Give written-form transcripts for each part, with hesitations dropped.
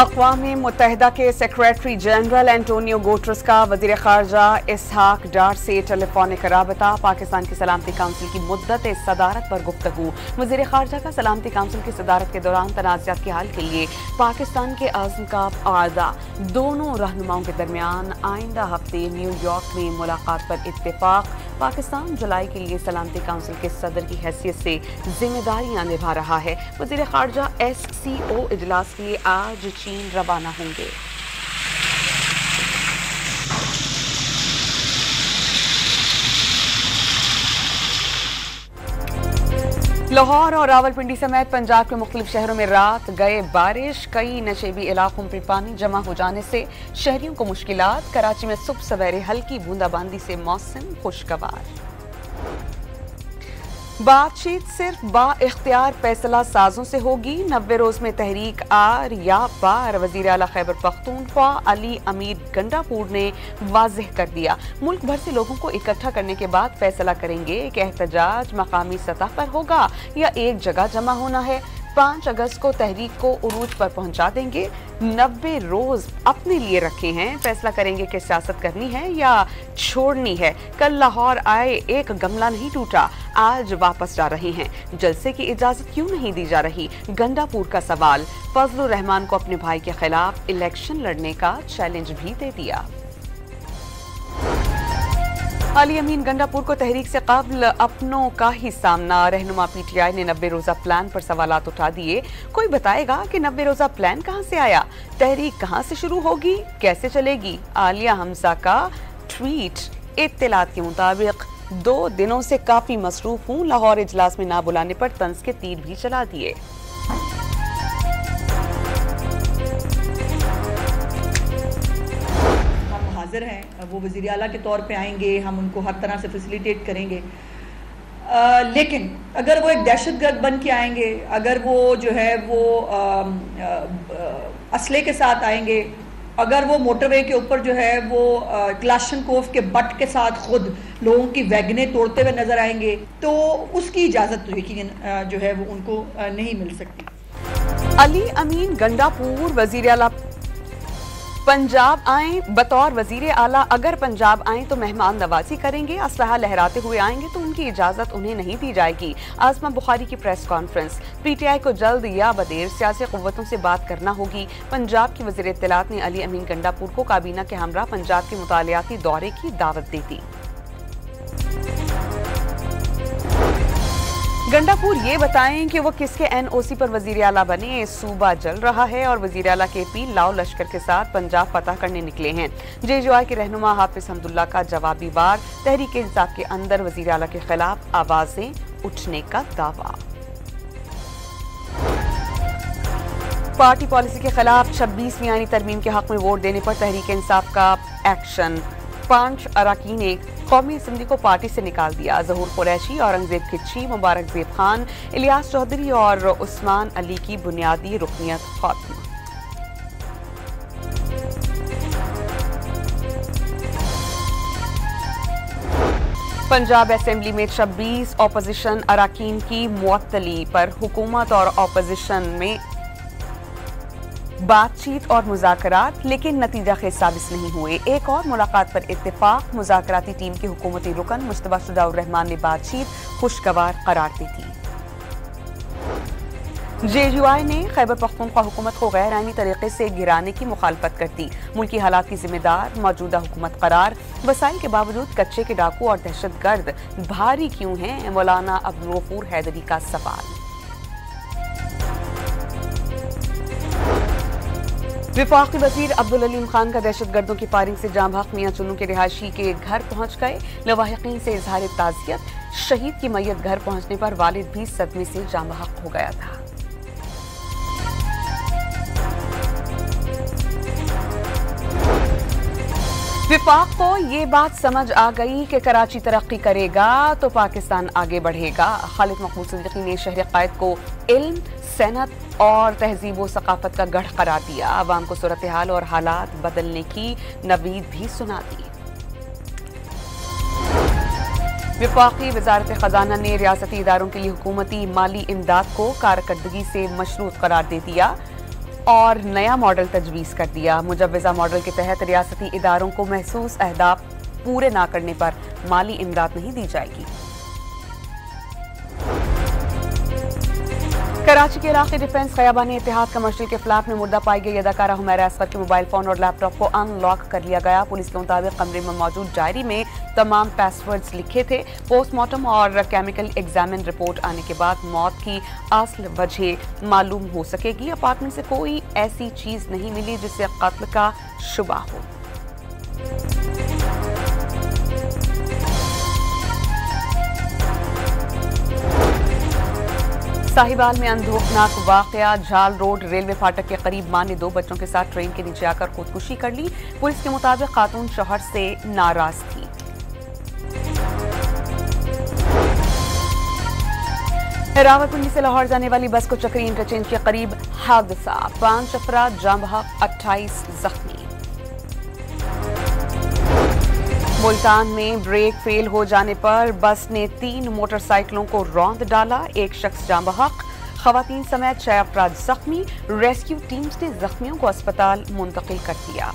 अक़वाम मुत्तहिदा के secretary general Antonio Guterres का वज़ीर ख़ारजा इसहाक डार से टेलीफोनिक राबता। पाकिस्तान की सलामती काउंसिल की मुद्दत सदारत पर गुफ्तगू। वज़ीर ख़ारजा का सलामती काउंसिल की सदारत के दौरान तनाज़ात के हल के लिए पाकिस्तान के आज़म का आदा। दोनों रहनुमाओं के दरमियान आइंदा हफ्ते न्यूयॉर्क में मुलाकात पर इत्तेफाक। पाकिस्तान जुलाई के लिए सलामती काउंसिल के सदर की हैसियत से जिम्मेदारियां निभा रहा है। वज़ीर ख़ारजा SCO इजलास के लिए आज चीन रवाना होंगे। लाहौर और रावलपिंडी समेत पंजाब के मुख्तलिफ शहरों में रात गए बारिश। कई नशेबी इलाकों में पानी जमा हो जाने से शहरियों को मुश्किलात। कराची में सुबह सवेरे हल्की बूंदाबांदी से मौसम खुशगवार। बातचीत सिर्फ बाइख्तियार फैसला साजों से होगी। 90 रोज में तहरीक आर या पार। वजीर आला खैबर पख्तूनख्वा अली अमीर गंडापुर ने वाज़ेह कर दिया। मुल्क भर से लोगों को इकट्ठा करने के बाद फैसला करेंगे कि एहतजाज मकामी सतह पर होगा या एक जगह जमा होना है। 5 अगस्त को तहरीक को उरूज पर पहुंचा देंगे। 90 रोज अपने लिए रखे हैं। फैसला करेंगे कि सियासत करनी है या छोड़नी है। कल लाहौर आए एक गमला नहीं टूटा, आज वापस जा रहे हैं। जलसे की इजाजत क्यों नहीं दी जा रही? गंडापुर का सवाल। फजलुर रहमान को अपने भाई के खिलाफ इलेक्शन लड़ने का चैलेंज भी दे दिया। अली अमीन गंडापुर को तहरीक से कबल अपनों का ही सामना। रहनुमा PTI ने 90 रोजा प्लान पर सवालात उठा दिए। कोई बताएगा कि 90 रोजा प्लान कहां से आया? तहरीक कहां से शुरू होगी, कैसे चलेगी? आलिया हमजा का ट्वीट। इत्तलात के मुताबिक 2 दिनों से काफी मसरूफ हूं। लाहौर इजलास में ना बुलाने पर तंज के तीर भी चला दिए। हाजिर हैं, वो वज़ीर आला के तौर पे आएंगे, हम उनको हर तरह से फैसिलिटेट करेंगे। लेकिन अगर वो एक दहशतगर्द बन के आएंगे, अगर वो जो है वो असले के साथ आएंगे, अगर वो मोटरवे के ऊपर जो है वो क्लाशनकोफ के बट के साथ खुद लोगों की वैगने तोड़ते हुए नजर आएंगे, तो उसकी इजाज़त तो यकीनन जो है वो उनको नहीं मिल सकती। अली अमीन गंडापुर वज़ीर आला पंजाब आए। बतौर वजीर आला अगर पंजाब आए तो मेहमान नवाजी करेंगे। असलहा लहराते हुए आएंगे तो उनकी इजाजत उन्हें नहीं दी जाएगी। आजमा बुखारी की प्रेस कॉन्फ्रेंस। PTI को जल्द या बदेर सियासी कुव्वतों से बात करना होगी। पंजाब की वज़ीर इत्तलात ने अली अमीन गंडापुर को काबीना के हमरा पंजाब के मुतालियाती दौरे की दावत दी थी। गंडापुर ये बताएं कि वो किसके NOC पर वजीर आला बने। सूबा जल रहा है और वजीर आला KP लाओ लश्कर के साथ पंजाब फतह करने निकले हैं। JJY के रहनुमा हाफिज हमदुल्ला का जवाबी वार। तहरीक इंसाफ के अंदर वजीर आला के खिलाफ आवाजें उठने का दावा। पार्टी पॉलिसी के खिलाफ 26वीं आईनी तरमीम के हक में वोट देने पर तहरीक इंसाफ का एक्शन। 5 अरकान ने कौमी असम्बली को पार्टी से निकाल दिया। ज़हूर कुरैशी, औरंगजेब खिच्ची, मुबारक जेब खान, इलियास चौधरी और उस्मान अली की बुनियादी रुकनियत खत्म। पंजाब असेंबली में 26 अपोजिशन अरकान की मुअत्तली पर हुकूमत और अपोजिशन में बातचीत और मुज़ाकरात, लेकिन नतीजा खेज साबित नहीं हुए। एक और मुलाकात पर इत्तेफाक। मुज़ाकराती टीम के हुकूमती रुकन मुश्तबा शुजाउर रहमान ने बातचीत खुशगवार करार दी थी। JJY ने खैबर पख्तूनख्वा हुकूमत को गैर आईनी तरीके से गिराने की मुखालफत कर दी। मुल्की हालात की जिम्मेदार मौजूदा हुकूमत करार। वसाइल के बावजूद कच्चे के डाकू और दहशतगर्द भारी क्यों हैं? मौलाना अब्दुल गफूर हैदरी का सवाल। विफाकी वजीर अब्दुल अलीम खान का दहशतगर्दों की फायरिंग से जाँ बहक मियां चुन्नू के रिहायशी के घर पहुंच गए। लवाहिकीन से इजहार ताज़ियत। शहीद की मैयत घर पहुंचने पर वालिद भी सदमे से जाँ बहक हो गया था। विफाक को ये बात समझ आ गई कि कराची तरक्की करेगा तो पाकिस्तान आगे बढ़ेगा। खालिद मकबूल सिद्दीकी ने शहर कायद को इल्म, सनत और तहजीब व सकाफत का गढ़ करार दिया। आवाम को सूरत हाल और हालात बदलने की नवीद भी सुना दी। वफाकी वजारत खजाना ने रियासती इदारों के लिए हुकूमती माली इमदाद को कारकर्दगी से मशरूत करार दे दिया और नया मॉडल तजवीज़ कर दिया। मुजव्वज़ा मॉडल के तहत रियासती इदारों को महसूस अहदाफ पूरे ना करने पर माली इमदाद नहीं दी जाएगी। कराची के इलाके डिफेंस खयाबानी इत्तेहाद कमर्शियल के फ्लैट में मुर्दा पाई गई अदाकारा हुमैरा असफर के मोबाइल फोन और लैपटॉप को अनलॉक कर लिया गया। पुलिस के मुताबिक कमरे में मौजूद डायरी में तमाम पासवर्ड्स लिखे थे। पोस्टमार्टम और केमिकल एग्जामिन रिपोर्ट आने के बाद मौत की असल वजह मालूम हो सकेगी। अपार्टमेंट से कोई ऐसी चीज नहीं मिली जिससे कत्ल का शुबा हो। साहिवाल में अंधोखनाक वाकया। झाल रोड रेलवे फाटक के करीब मां ने 2 बच्चों के साथ ट्रेन के नीचे आकर खुदकुशी कर ली। पुलिस के मुताबिक खातून शौहर से नाराज थी। रावलपिंडी से लाहौर जाने वाली बस को चक्री इंटरचेंज के करीब हादसा। 5 अफराद जाम बहक, 28 जख्मी। मुल्तान में ब्रेक फेल हो जाने पर बस ने 3 मोटरसाइकिलों को रौंद डाला। 1 शख्स जाम बहक, खवातीन समेत 6 अफराद जख्मी। रेस्क्यू टीम्स ने जख्मियों को अस्पताल मुंतकिल कर दिया।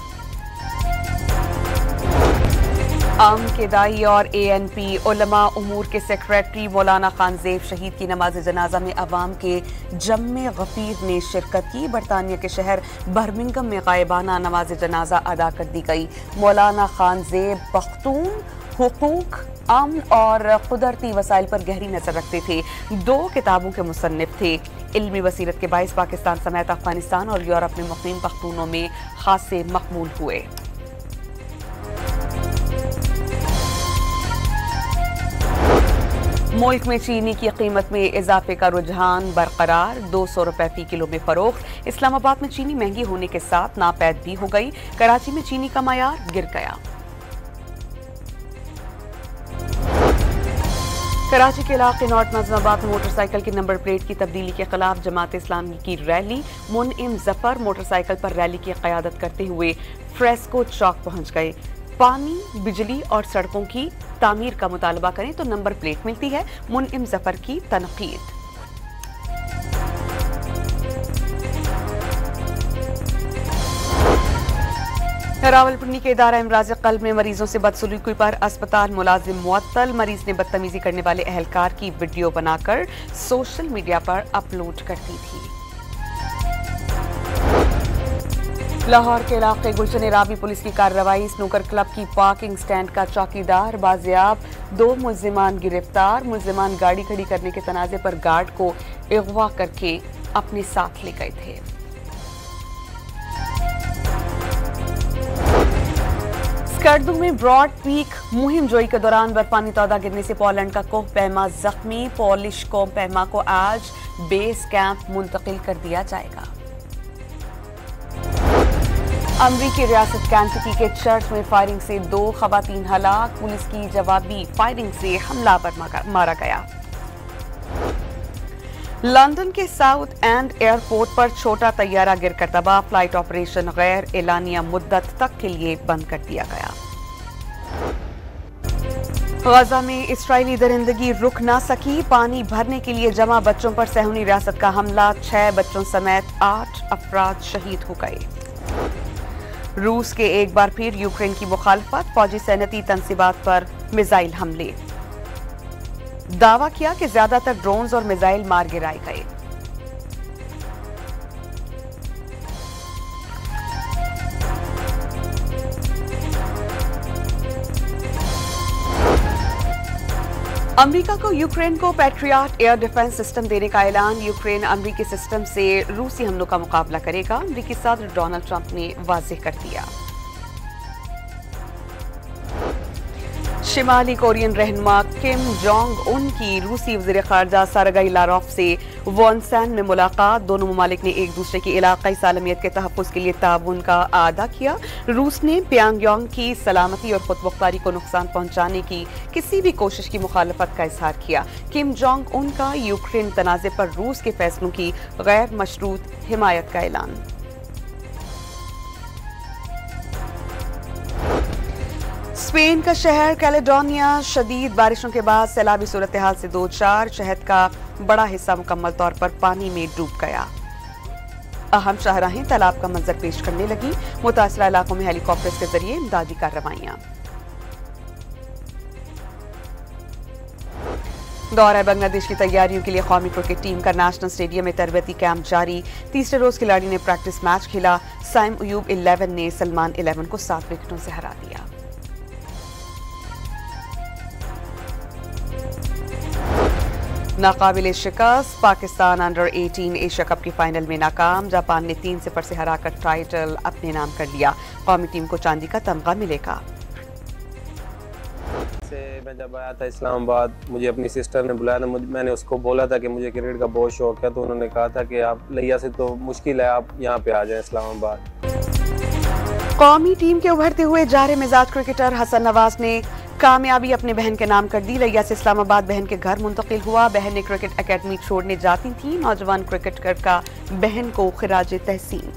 आम के दाई और ANP उलमा उमूर के सेक्रेटरी मौलाना खानजेब शहीद की नमाज जनाजा में अवाम के जम्मे गफीर ने शिरकत की। बरतानिया के शहर बर्मिंघम में गायबाना नमाज जनाजा अदा कर दी गई। मौलाना खानजेब पख्तून हुकूक, अमन और कुदरती वसाइल पर गहरी नजर रखते थे। 2 किताबों के मुसन्निफ थे। इल्मी बसीरत के बाइस पाकिस्तान समेत अफगानिस्तान और यूरोप में मुक़ीम पख्तूनों में खासे मकबूल हुए। मुल्क में चीनी की कीमत में इजाफे का रुझान बरकरार। 200 रुपए फी किलो में फरोख्त। इस्लामाबाद में चीनी महंगी होने के साथ नापैद भी हो गई। कराची में चीनी का मयार गिर गया। कराची के इलाके नॉर्थ नजमाबाद में मोटरसाइकिल की नंबर प्लेट की तब्दीली के खिलाफ जमात इस्लामी की रैली। मुनइम जफर मोटरसाइकिल पर रैली की क़यादत करते हुए फ्रेस्को चौक पहुंच गए। पानी, बिजली और सड़कों की तामीर का मुतालबा करें तो नंबर प्लेट मिलती है। मुनइम जफर की तनकीद। रावलपिंडी के इदारा इमराज कल्ब में मरीजों से बदसलूकी पर अस्पताल मुलाजिम मुअत्तल। मरीज ने बदतमीजी करने वाले अहलकार की वीडियो बनाकर सोशल मीडिया पर अपलोड कर दी थी। लाहौर के इलाके गुलशन रावी पुलिस की कार्रवाई। स्नूकर क्लब की पार्किंग स्टैंड का चौकीदार बाजियाब। 2 मुल्जिमान गिरफ्तार। मुल्जिमान गाड़ी खड़ी करने के तनाजे पर गार्ड को अगवा करके अपने साथ ले गए थे। स्कर्दू में ब्रॉड पीक मुहिम जोई के दौरान बर्फानी तौदा गिरने से पोलैंड का कोह पैमा जख्मी। पॉलिश कोह पैमा को आज बेस कैंप मुंतकिल कर दिया जाएगा। अमरीकी रियासत कैंटकी के चर्च में फायरिंग से 2 खवातीन हलाक। पुलिस की जवाबी फायरिंग से हमलावर मारा गया। लंदन के साउथ एंड एयरपोर्ट पर छोटा तैयारा गिरकर तबाह। फ्लाइट ऑपरेशन गैर एलानिया मुद्दत तक के लिए बंद कर दिया गया। गजा में इस्राइली दरिंदगी रुक ना सकी। पानी भरने के लिए जमा बच्चों पर सहूनी रियासत का हमला। 6 बच्चों समेत 8 अफराद शहीद हो गए। रूस के एक बार फिर यूक्रेन की मुखालफत। फौजी सैनती तनसीबात पर मिसाइल हमले। दावा किया कि ज्यादातर ड्रोन्स और मिसाइल मार गिराए गए। अमेरिका को यूक्रेन को पैट्रियट एयर डिफेंस सिस्टम देने का ऐलान। यूक्रेन अमेरिकी सिस्टम से रूसी हमलों का मुकाबला करेगा। अमेरिकी सदर डोनाल्ड ट्रंप ने वाज़ेह कर दिया। शिमाली कोरियन रहनुमा किम जोंग उन की रूसी वज़ीर ख़ारजा सरगई लारोफ से वॉनसैन में मुलाकात। दोनों ममालिक ने एक दूसरे की इलाक़ाई सालमियत के तहफ़्फ़ुज़ के लिए ताउन का आदा किया। रूस ने प्यांगयांग की सलामती और खुदमुख्तारी को नुकसान पहुंचाने की किसी भी कोशिश की मुखालफत का इजहार किया। किम जोंग उन का यूक्रेन तनाज़े पर रूस के फैसलों की गैर मशरूत हिमायत का ऐलान। स्पेन का शहर कैलेडोनिया शदीद बारिशों के बाद सैलाबी सूरत हाल से 2-4। शहर का बड़ा हिस्सा मुकम्मल तौर पर पानी में डूब गया। अहम शाहराहें तालाब का मंजर पेश करने लगी। मुतासरा इलाकों में हेलीकॉप्टर्स के जरिए इमदादी कार्रवाइयां। दौरा बांग्लादेश की तैयारियों के लिए कौमी क्रिकेट टीम का नेशनल स्टेडियम में तरबती कैंप जारी। तीसरे रोज खिलाड़ी ने प्रैक्टिस मैच खेला। साइम अयूब 11 ने सलमान 11 को 7 विकेटों से हरा दिया। नाकाबिले शिकस्त, पाकिस्तान अंडर 18 एशिया कप की फाइनल में नाकाम। जापान ने 3-0 से हराकर टाइटल अपने नाम कर लिया। कौमी टीम को चांदी का तमगा मिलेगा। मैं जब आया था इस्लामाबाद, मुझे अपनी सिस्टर ने बुलाया था। मैंने उसको बोला था कि मुझे क्रिकेट का बहुत शौक है, तो उन्होंने कहा था कि आप लिया से तो मुश्किल है, आप यहाँ पे आ जाएं इस्लामाबाद। कौमी टीम के उभरते हुए जारे मिजाज क्रिकेटर हसन नवाज ने कामयाबी अपने बहन के नाम कर दी। लिया से इस्लामाबाद बहन के घर मुंतकिल हुआ। बहन ने क्रिकेट एकेडमी छोड़ने जाती थी। नौजवान क्रिकेटर का बहन को खिराज तहसीन।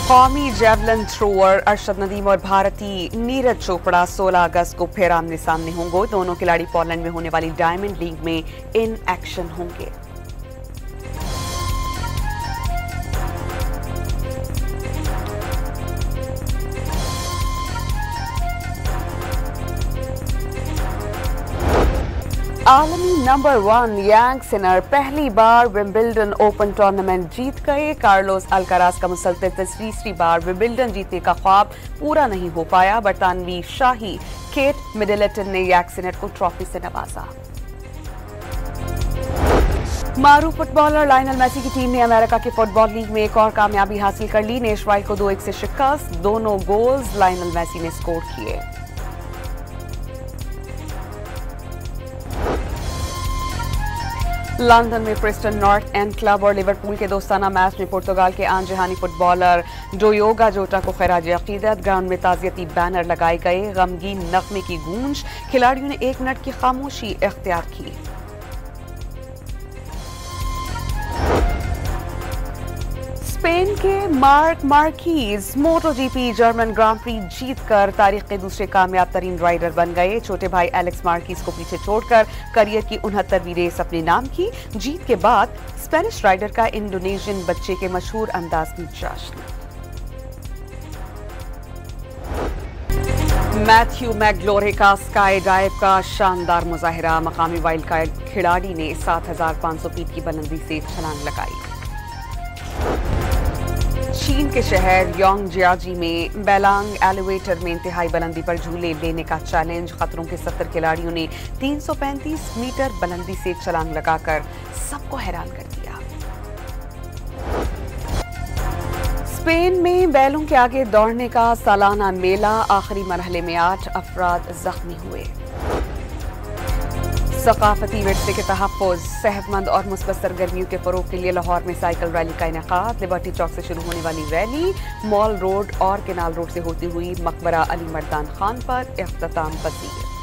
कौमी जेवलिन थ्रोअर अरशद नदीम और भारतीय नीरज चोपड़ा 16 अगस्त को फिर आमने सामने होंगे। दोनों खिलाड़ी पोलैंड में होने वाली डायमंड लीग में इन एक्शन होंगे। आलमी नंबर 1 यांग सिनर पहली बार विंबलडन ओपन टूर्नामेंट जीत गए। कार्लोस अल्काराज का मुसलसल तीसरी बार विंबलडन जीतने का ख्वाब पूरा नहीं हो पाया। बरतानवी शाही केट मिडलटन ने यांग सिनर को ट्रॉफी से नवाजा। मारूफ फुटबॉलर लायनल मेसी की टीम ने अमेरिका के फुटबॉल लीग में एक और कामयाबी हासिल कर ली। नेशवाइल को 2-1 से शिकस्त। दोनों गोल्स लायनल मेसी ने स्कोर किए। लंदन में प्रिस्टन नॉर्थ एंड क्लब और लिवरपूल के दोस्ताना मैच में पुर्तगाल के आनजहानी फुटबॉलर डोयोगा जोटा को खैराज अकीदत। ग्राउंड में ताजियती बैनर लगाए गए। गमगीन नगमे की गूंज। खिलाड़ियों ने 1 मिनट की खामोशी इख्तियार की। स्पेन के मार्क मार्कीज मोटोजीपी जर्मन ग्रां प्री जीतकर तारीख के दूसरे कामयाब तरीन राइडर बन गए। छोटे भाई एलेक्स मार्कीज को पीछे छोड़कर करियर की 69वीं रेस अपने नाम की। जीत के बाद स्पेनिश राइडर का इंडोनेशियन बच्चे के मशहूर अंदाज में जश्न। मैथ्यू मैगलोरे का स्काई डाइव का शानदार मुजाहिरा। मकामी वाइल्ड कार्ड खिलाड़ी ने 7500 फीट की बुलंदी से छलांग लगाई। चीन के शहर योंगजियाजी में बेलांग एलिवेटर में इंतहाई बुलंदी पर झूले लेने का चैलेंज। खतरों के 70 खिलाड़ियों ने 335 मीटर बुलंदी से छलांग लगाकर सबको हैरान कर दिया। स्पेन में बैलों के आगे दौड़ने का सालाना मेला। आखिरी मरहले में 8 अफराद जख्मी हुए। सकाफती विरसे के तहफ़्फ़ुज़, सेहतमंद और मुस्बत सरगर्मियों के फ़रोग़ के लिए लाहौर में साइकिल रैली का इनेक़ाद। लिबर्टी चौक से शुरू होने वाली रैली मॉल रोड और केनाल रोड से होती हुई मकबरा अली मर्दान खान पर इख्तिताम पजीर।